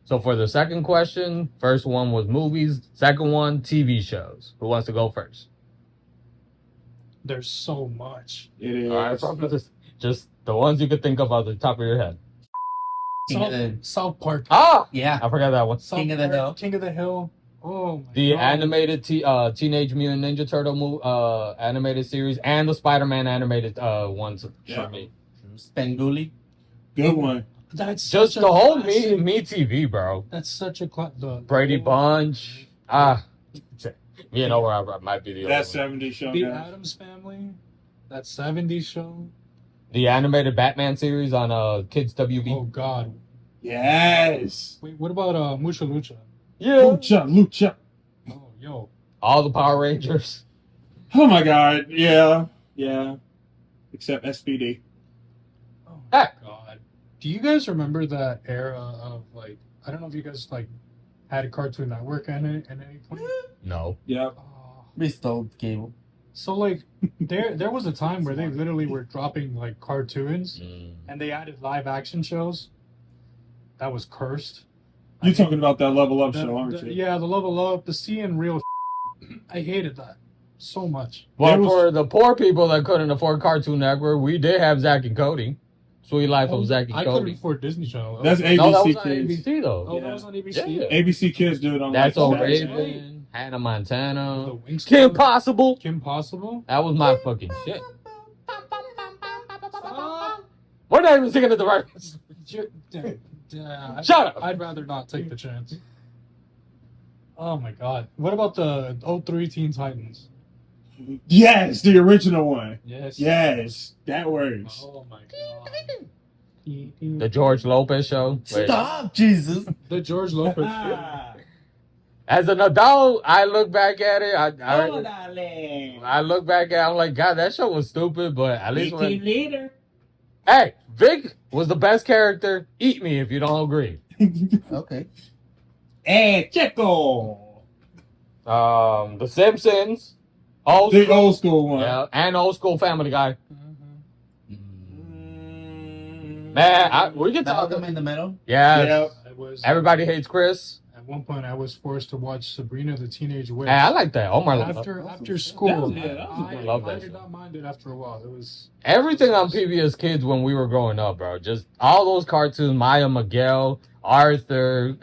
So for the second question, first one was movies. Second one, TV shows. Who wants to go first? There's so much. It is. All right, from just the ones you could think of off the top of your head. South Park. Ah, Yeah. I forgot that one. King of the Hill. King of the Hill. Oh my The God. animated Teenage Mutant Ninja Turtle animated series and the Spider-Man animated ones for me. Spenguli. Good one. That's Just such a the whole classic. me TV, bro. That's such a Brady Bunch. Me and Over I might be the other That one. 70s show. The guys. Addams Family. That 70s show. The animated Batman series on Kids WB. Oh God. Yes. Wait, what about Mucha Lucha? Yeah. Lucha. Oh, yo. All the Power Rangers. Oh my God. Yeah. Except SPD. Oh Hey. my God. Do you guys remember that era of like, I don't know if you guys like had a Cartoon Network at any point? No. Yep. Oh. We stole cable. So like there was a time where they literally were dropping like cartoons and they added live action shows. That was cursed. You're talking about that Level Up show, aren't you? Yeah, the Level Up, the seeing real. I hated that so much. Well, There was- for the poor people that couldn't afford Cartoon Network, we did have Zack and Cody. Sweet Life of Zack and I couldn't Cody. afford Disney Channel. That's No, that was ABC on Kids. ABC though. Oh, that was on ABC. Yeah. ABC Kids do it on That's like so that's Saturday. Raven, Hannah Montana, The Wings Kim Club. Possible. Kim Possible. That was my fucking shit. We're not even singing at the right. Shut up. I'd rather not take the chance. Oh my God. What about the 03 Teen Titans? Yes, the original one. Yes. Yes, that works. Oh my God. The George Lopez show. Wait. Stop, Jesus. The George Lopez. As an adult, I look back at it. Oh, I look back at it, I'm like, God, that show was stupid, but at least when. later. Hey, Vic was the best character. Eat me if you don't agree. Okay. And Checo. The Simpsons. Old The school. old school one. Yeah, and old school Family Guy. Mm. Man, we can talk. Malcolm in the Middle. Yeah. Yep. I was, Everybody hates Chris. at one point, I was forced to watch Sabrina the Teenage Witch. Hey, I like that. Omar. After school. that was a good- love I that did show. not mind it after a while. It was. Everything on PBS Kids when we were growing up, bro. Just all those cartoons. Maya Miguel, Arthur,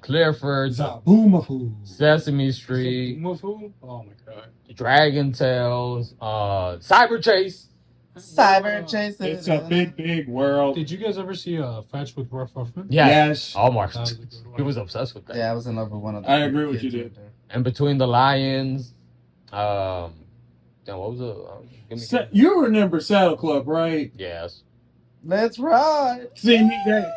Clifford, Zaboomafoo. Sesame Street, Oh my God. Dragon Tales, Cyber Chase. Cyber Chase. It's a big, big world. Did you guys ever see Fetch with Ruff Ruffman? Yes. Omar. That was a good one. He was obsessed with that. Yeah, I was in love with one of them. I agree with you, dude. And Between the Lions, damn, what was it? Give me. You remember Saddle Club, right? Yes. Let's ride. See me that.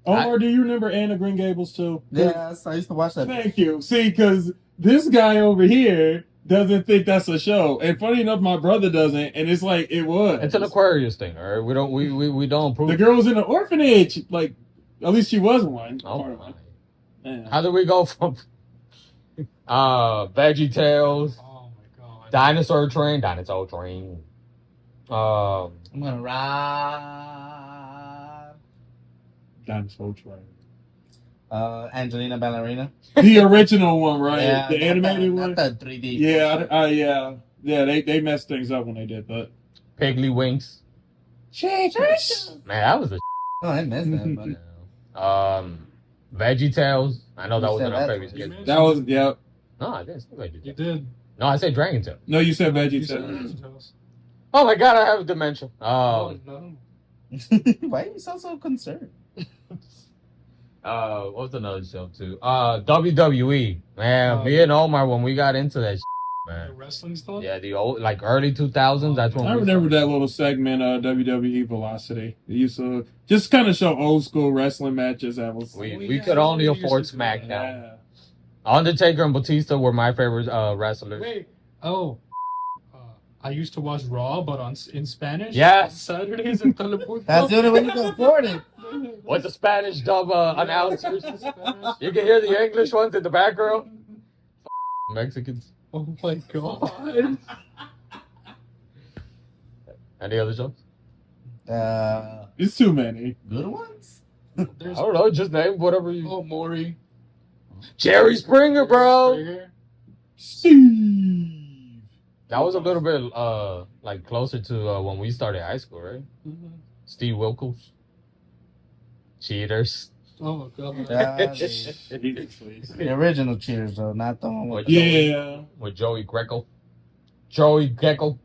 Omar, do you remember Anne of Green Gables too? Yes, I used to watch that. Thank you. See, because this guy over here doesn't think that's a show, and funny enough, my brother doesn't, and it's like it was. It's an Aquarius thing, all right? We don't approve. The girl was in an orphanage, like at least she was one. Oh Part of my. one. Yeah. How did we go from Veggie Tales, Oh my God. Dinosaur Train? I'm gonna ride. Dinosaur Train. Angelina Ballerina. The original one, right? Yeah, The animated one. Not the 3D. Yeah. They messed things up when they did that. Piggly Winks. Shakers. Man, that was a Oh, I missed that. But Veggie Tales. I know that You was in said our that. previous You kid. missed- That was yep. No, I didn't say Veggie You Tales. did. No, I said Dragon Tail. No, you said You Veggie said Tales. Tales. Oh my God, I have dementia. Oh no. why are you so concerned? What was another show too? WWE. Man, Oh, me and Omar when we got into that, The man. wrestling stuff. Yeah, the old like early 2000s. That's when I we remember started. that little segment, WWE Velocity. It used to just kind of show old school wrestling matches. That was We could only afford SmackDown. yeah. Undertaker and Batista were my favorite wrestlers. Wait. Oh. I used to watch Raw, but in Spanish. Yes. Saturdays in Telemundo. That's the only way you can afford it. With the Spanish dub announcers. You can hear the English ones in the background. Mexicans. Oh my God. Any other shows? It's too many. Good ones? I There's don't know. Just name whatever you. oh Maury. Jerry Springer, bro. Springer. Steve. That was a little bit like closer to when we started high school, right? Mhm. Steve Wilkos. Cheaters. Oh god. The original Cheers, though, not the one with. Yeah. With Joey Greco. Joey Gecko. Alright,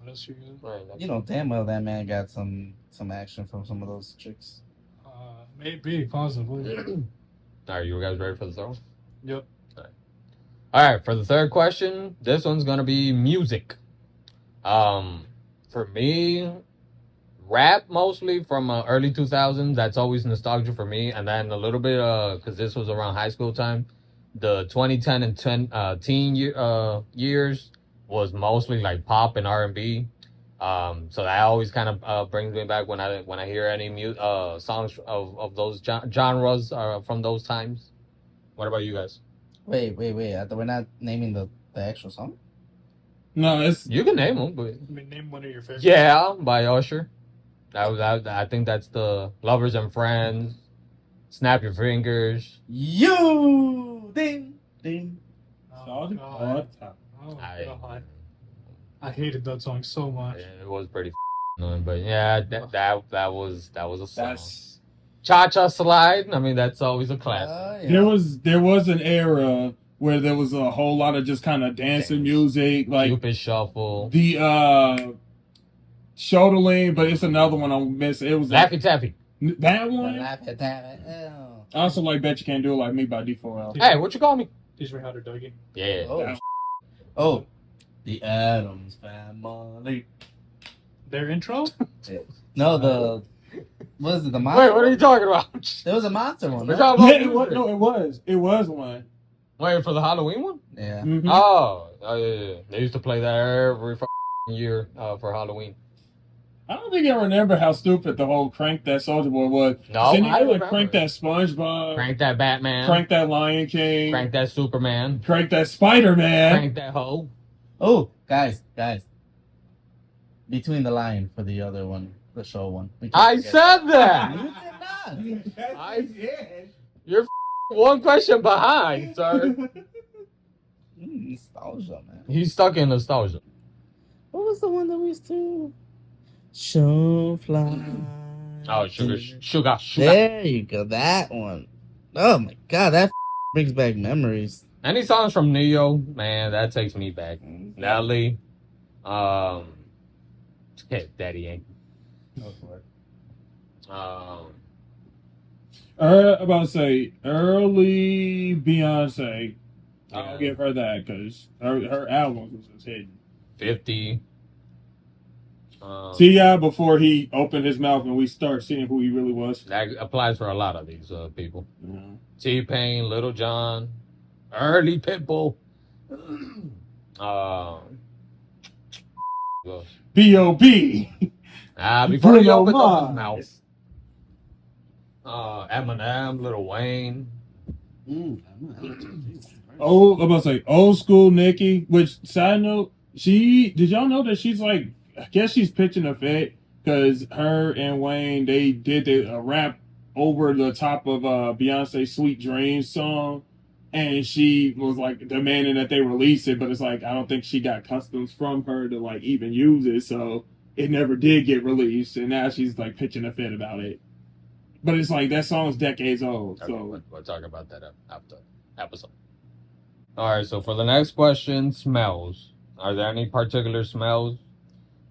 what else you got? Right, You know damn well that man got some action from some of those chicks. Maybe, possibly. Are you guys ready for the third one? Yep. All right, for the third question, this one's gonna be music. For me, rap mostly from early 2000s. That's always nostalgia for me, and then a little bit because this was around high school time. The 2010 and teen years was mostly like pop and R&B. So that always kind of brings me back when I hear any songs of those genres from those times. What about you guys? Wait. I thought we're not naming the actual song. No, it's You can name them, but I mean, name one of your favorites. yeah, by Usher. I think that's the Lovers and Friends. Snap Your Fingers. You ding ding. Oh, god. Oh, god. I hated that song so much. It was pretty annoying, but yeah, that was a song. that's Cha Cha Slide. I mean, that's always a classic. Yeah. there was an era where there was a whole lot of just kind of dancing music, like Cupid Shuffle. the Shoulder Lean, but it's another one I'm missing. It was Laffy Taffy. that one. Oh. I also like Bet You Can't Do It Like Me by D4L. Hey, what you call me? Teach me how to Dougie. Yeah. Oh, the Addams Family. Their intro? No, what is it? The Wait, monster. what are you talking about? There was a monster one. We're Right? talking Yeah, about it was. music. No, it was one. Wait, for the Halloween one? Yeah. Mhm. Oh, yeah. They used to play that every year for Halloween. I don't think I remember how stupid the whole Crank That Soldier Boy was. No, Then I you like remember. Crank That SpongeBob, Crank that Batman. Crank That Lion King, Crank that Superman. Crank That Spider-Man. Crank that hoe. Oh, guys. Between the Line for the other one, the show one. We can't I forget said that. that. You did not. You're one question behind, sir. Nostalgia, man. He's stuck in nostalgia. What was the one that we used to? Show fly. Oh, sugar. There you go, that one. Oh my god, that brings back memories. Any songs from Neo, man, that takes me back. Nelly, Daddy Yankee. About to say early Beyonce. I'll Yeah. give her that because her albums was just hidden. 50. T.I. before he opened his mouth and we start seeing who he really was. That applies for a lot of these people. Yeah. T-Pain, Little John, early Pitbull. B.O.B. Before he Bruno opened up Mars. his mouth. Eminem, Lil Wayne. Oh, I'm about to say old school Nicki. Which side note, did y'all know that she's like, I guess she's pitching a fit because her and Wayne they did a rap over the top of Beyonce's "Sweet Dreams" song, and she was like demanding that they release it, but it's like I don't think she got customs from her to like even use it, so it never did get released, and now she's like pitching a fit about it. But it's like that song's decades old, Okay, so we'll talk about that after episode. All right, so for the next question, smells. Are there any particular smells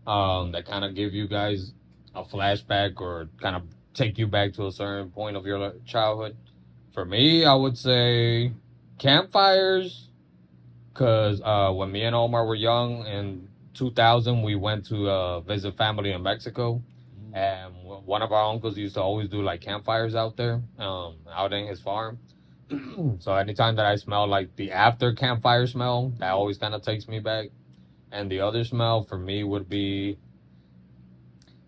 that kind of give you guys a flashback or kind of take you back to a certain point of your childhood? For me, I would say campfires, because when me and Omar were young in 2000, we went to visit family in Mexico. And one of our uncles used to always do like campfires out there, out in his farm. So anytime that I smell like the after campfire smell, that always kind of takes me back. And the other smell for me would be,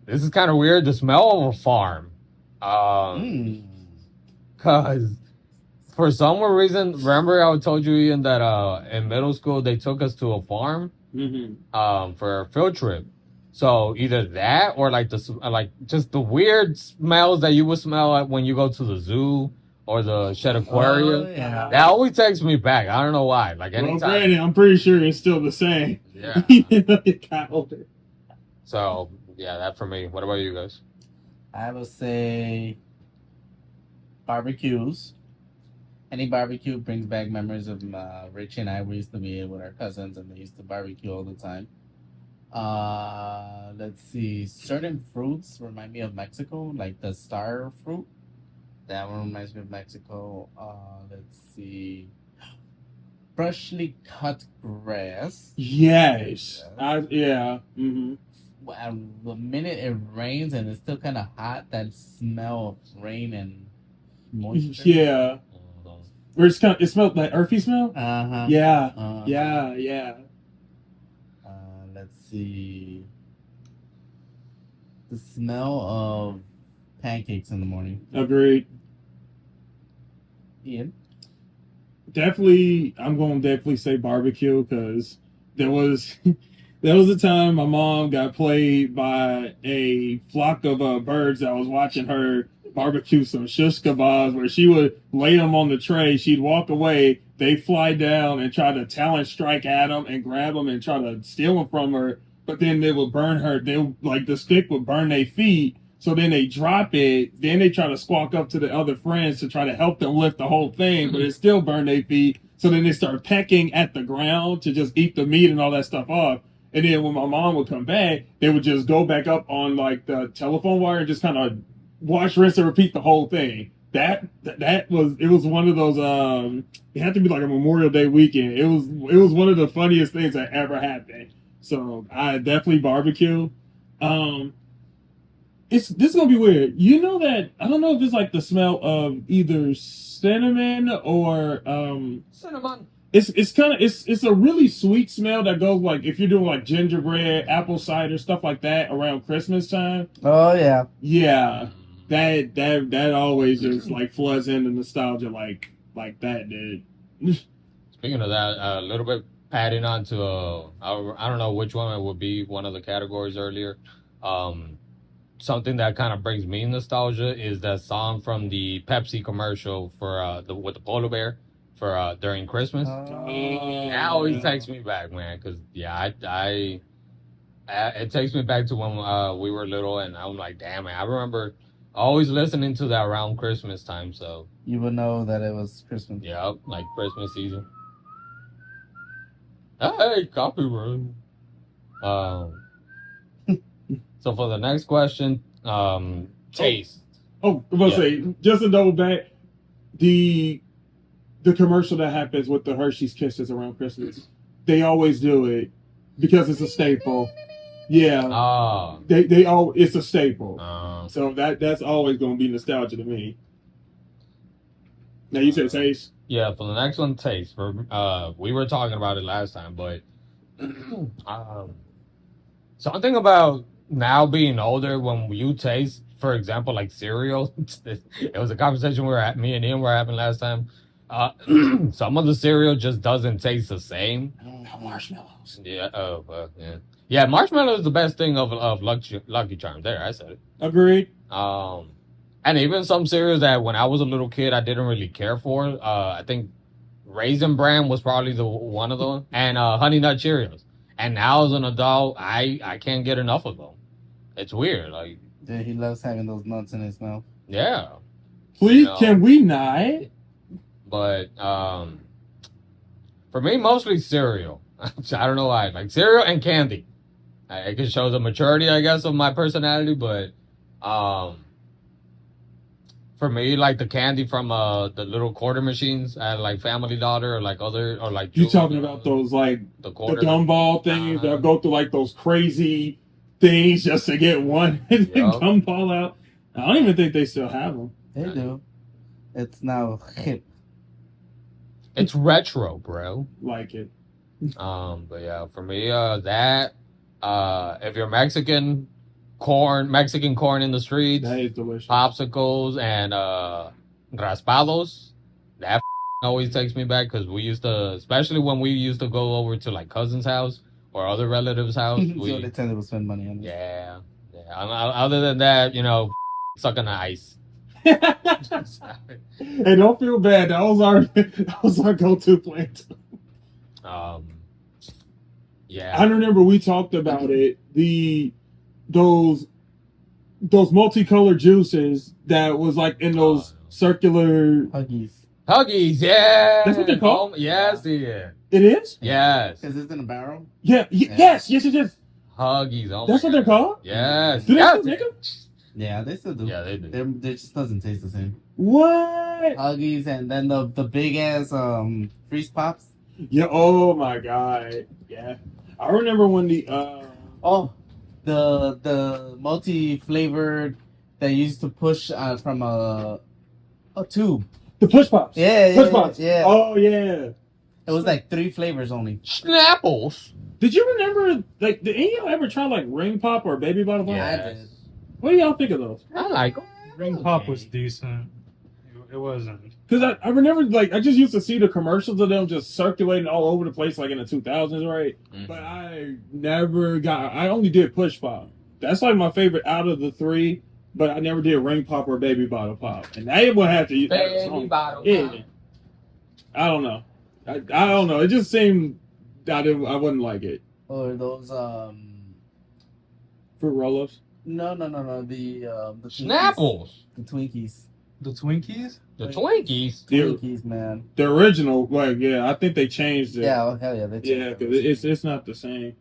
this is kind of weird, the smell of a farm. Cause for some reason, remember I told you, Ian, that in middle school they took us to a farm for a field trip. So either that or like like just the weird smells that you would smell when you go to the zoo or the Shed Aquarium. Oh, yeah. That always takes me back. I don't know why. Like Well, anytime. granted, I'm pretty sure it's still the same. Yeah. It got older. So yeah, that for me. What about you guys? I would say barbecues. Any barbecue brings back memories of Richie and I. We used to be with our cousins, and they used to barbecue all the time. Let's see. Certain fruits remind me of Mexico, like the star fruit. That one reminds me of Mexico. Let's see. Freshly cut grass. Yes. Yes. Yeah. Mm-hmm. Well, the minute it rains and it's still kind of hot, that smell of rain and moisture. Yeah. Where it smelled like earthy smell? Uh-huh. Yeah. Uh-huh. Yeah. Let's see. The smell of pancakes in the morning. Agreed. Ian? Definitely, I'm going to definitely say barbecue because there was there was a time my mom got played by a flock of birds that was watching her barbecue some shish kebabs where she would lay them on the tray. She'd walk away. They fly down and try to talent strike at them and grab them and try to steal them from her. But then they would burn her. Like the stick would burn their feet. So then they drop it. Then they try to squawk up to the other friends to try to help them lift the whole thing, but it still burned their feet. So then they start pecking at the ground to just eat the meat and all that stuff off. And then when my mom would come back, they would just go back up on like the telephone wire and just kind of wash, rinse, and repeat the whole thing. It was one of those it had to be like a Memorial Day weekend. It was one of the funniest things that ever happened. So I definitely barbecue. This is gonna be weird. You know that I don't know if it's like the smell of either cinnamon or Cinnamon. it's a really sweet smell that goes like if you're doing like gingerbread, apple cider, stuff like that around Christmas time. Oh, yeah. Yeah. That always just like floods into nostalgia like that did. Speaking of that, a little bit adding on to I don't know which one it would be one of the categories earlier. Something that kind of brings me nostalgia is that song from the Pepsi commercial for with the polar bear for during Christmas. That always takes me back, man. Cause yeah, it takes me back to when we were little, and I'm like, damn, man, I remember always listening to that around Christmas time. So You would know that it was Christmas. yeah, like Christmas season. Hey, copyright. So for the next question, taste. Oh, I was say just to double back, the commercial that happens with the Hershey's Kisses around Christmas, they always do it because it's a staple. Yeah, they all it's a staple. So that's always going to be nostalgia to me. Now you said taste. Yeah, for the next one, taste. For we were talking about it last time, but something about now being older when you taste, for example, like cereal. It was a conversation me and Ian were having last time. Some of the cereal just doesn't taste the same. Marshmallows. Yeah. Yeah. Yeah. Marshmallow is the best thing of Lucky Charms. There, I said it. Agreed. And even some cereals that when I was a little kid I didn't really care for. I think Raisin Bran was probably the one of them, and Honey Nut Cheerios. And now as an adult, I can't get enough of them. It's weird, like. Yeah, he loves having those nuts in his mouth. Yeah. Please, can we not? But for me, mostly cereal. I don't know why. Like cereal and candy. It can show the maturity, I guess, of my personality. But for me, like the candy from the little quarter machines at like Family Dollar or like You talking about those like the gumball things that go through like those crazy things just to get one gumball out? I don't even think they still have them. They do. It's now hip. It's retro, bro. Like it. But yeah, for me, that if you're Mexican corn in the streets, that is delicious. Popsicles and raspados, that always takes me back because we used to, especially when we used to go over to like cousin's house, or other relatives' house. So they tend to spend money on it. Yeah. Other than that, sucking the ice. Hey, don't feel bad. That was our go-to plan. Yeah. I remember we talked about it. Those multicolored juices that was like in those circular. Huggies. Huggies, yeah. That's what they're called? Yes, yeah. It is. Yes. Because it's in a barrel. Yeah. Yes. Huggies. Oh That's my what they're God. called. Yes. Do they Yes. still make 'em? Yeah, they still do. Yeah, they do. They just doesn't taste the same. What? Huggies and then the big ass freeze pops. Yeah. Oh my God. Yeah. I remember when the Oh, the multi flavored that you used to push from a tube. the push pops. Yeah, Push pops. yeah. Oh yeah. It was like 3 flavors only. Snapples. Did you remember? Like, did any of y'all ever try like ring pop or baby bottle pop? Yes. I did. What do y'all think of those? I like them. Ring pop was decent. It wasn't. Because I remember, like, I just used to see the commercials of them just circulating all over the place, like in the 2000s, right? Mhm. But I only did push pop. That's like my favorite out of the 3, but I never did ring pop or baby bottle pop. And I would have to use Baby bottle. Yeah. I don't know. I don't know. It just seemed I wouldn't like it. Or those Fruit roll-ups. no the Twinkies. Snapples. The Twinkies. The Twinkies? The Twinkies. The, Twinkies, man. the original, like, yeah, I think they changed it. Yeah, oh, hell yeah, they Yeah, because it's not the same.